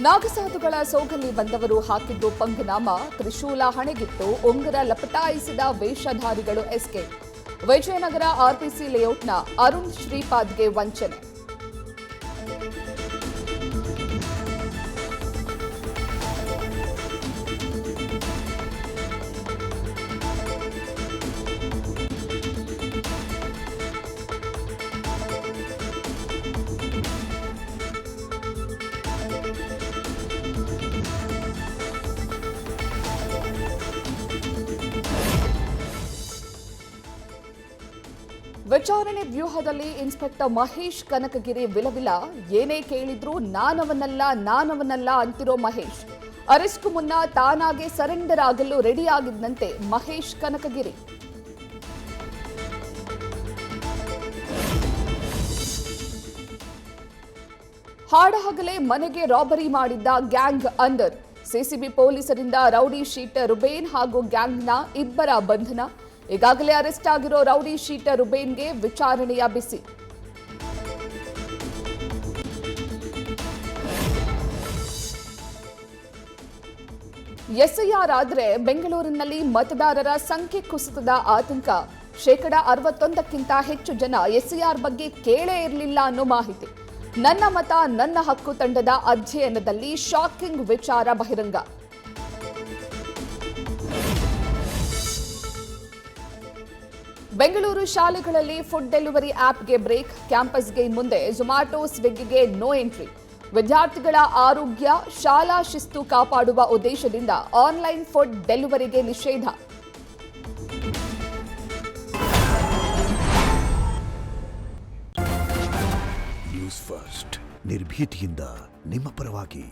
ನಾಗಸಾಧುಗಳ ಸೋಗಲ್ಲಿ ಬಂದವರು ಹಾಕಿದ್ದು ಪಂಗನಾಮ, ತ್ರಿಶೂಲ ಹಣೆಗಿಟ್ಟು ಉಂಗುರ ಲಪಟಾಯಿಸಿದ ವೇಷಧಾರಿಗಳು ಎಸ್ಕೇಪ್. ವಿಜಯನಗರ ಆರ್ಪಿಸಿ ಲೇಔಟ್ನ ಅರುಣ್ ಶ್ರೀಪಾದ್ಗೆ ವಂಚನೆ. ವಿಚಾರಣೆ ವ್ಯೂಹದಲ್ಲಿ ಇನ್ಸ್ಪೆಕ್ಟರ್ ಮಹೇಶ್ ಕನಕಗಿರಿ ವಿಲವಿಲ. ಏನೇ ಕೇಳಿದ್ರೂ ನಾನವನಲ್ಲ ಅಂತಿರೋ ಮಹೇಶ್. ಅರೆಸ್ಟ್ಗೂ ಮುನ್ನ ತಾನಾಗೆ ಸರೆಂಡರ್ ಆಗಲು ರೆಡಿಯಾಗಿದ್ದಂತೆ ಮಹೇಶ್ ಕನಕಗಿರಿ. ಹಾಡಹಗಲೇ ಮನೆಗೆ ರಾಬರಿ ಮಾಡಿದ್ದ ಗ್ಯಾಂಗ್ ಅಂಡರ್. ಸಿಸಿಬಿ ಪೊಲೀಸರಿಂದ ರೌಡಿ ಶೀಟರ್ ರುಬೇನ್ ಹಾಗೂ ಗ್ಯಾಂಗ್ನ ಇಬ್ಬರ ಬಂಧನ. ಈಗಾಗಲೇ ಅರೆಸ್ಟ್ ಆಗಿರೋ ರೌಡಿ ಶೀಟರ್ ರುಬೇನ್ಗೆ ವಿಚಾರಣೆಯ ಬಿಸಿ. ಎಸ್ಐಆರ್ ಆದ್ರೆ ಬೆಂಗಳೂರಿನಲ್ಲಿ ಮತದಾರರ ಸಂಖ್ಯೆ ಕುಸಿತದ ಆತಂಕ. 61% ಹೆಚ್ಚು ಜನ ಎಸ್ಐಆರ್ ಬಗ್ಗೆ ಕೇಳೇ ಇರಲಿಲ್ಲ ಅನ್ನೋ ಮಾಹಿತಿ. ನನ್ನ ಮತ ನನ್ನ ಹಕ್ಕು ತಂಡದ ಅಧ್ಯಯನದಲ್ಲಿ ಶಾಕಿಂಗ್ ವಿಚಾರ ಬಹಿರಂಗ. ಬೆಂಗಳೂರು ಶಾಲೆಗಳಲ್ಲಿ ಫುಡ್ ಡೆಲಿವರಿ ಆಪ್ಗೆ ಬ್ರೇಕ್. ಕ್ಯಾಂಪಸ್ಗೆ ಮುಂದೆ ಝೊಮ್ಯಾಟೊ, ಸ್ವಿಗ್ಗಿಗೆ ನೋ ಎಂಟ್ರಿ. ವಿದ್ಯಾರ್ಥಿಗಳ ಆರೋಗ್ಯ, ಶಾಲಾ ಶಿಸ್ತು ಕಾಪಾಡುವ ಉದ್ದೇಶದಿಂದ ಆನ್ಲೈನ್ ಫುಡ್ ಡೆಲಿವರಿಗೆ ನಿಷೇಧ. ನ್ಯೂಸ್ ಫಸ್ಟ್ ನಿರ್ಭೀತಿಯಿಂದ ನಿಮ್ಮ ಪರವಾಗಿ.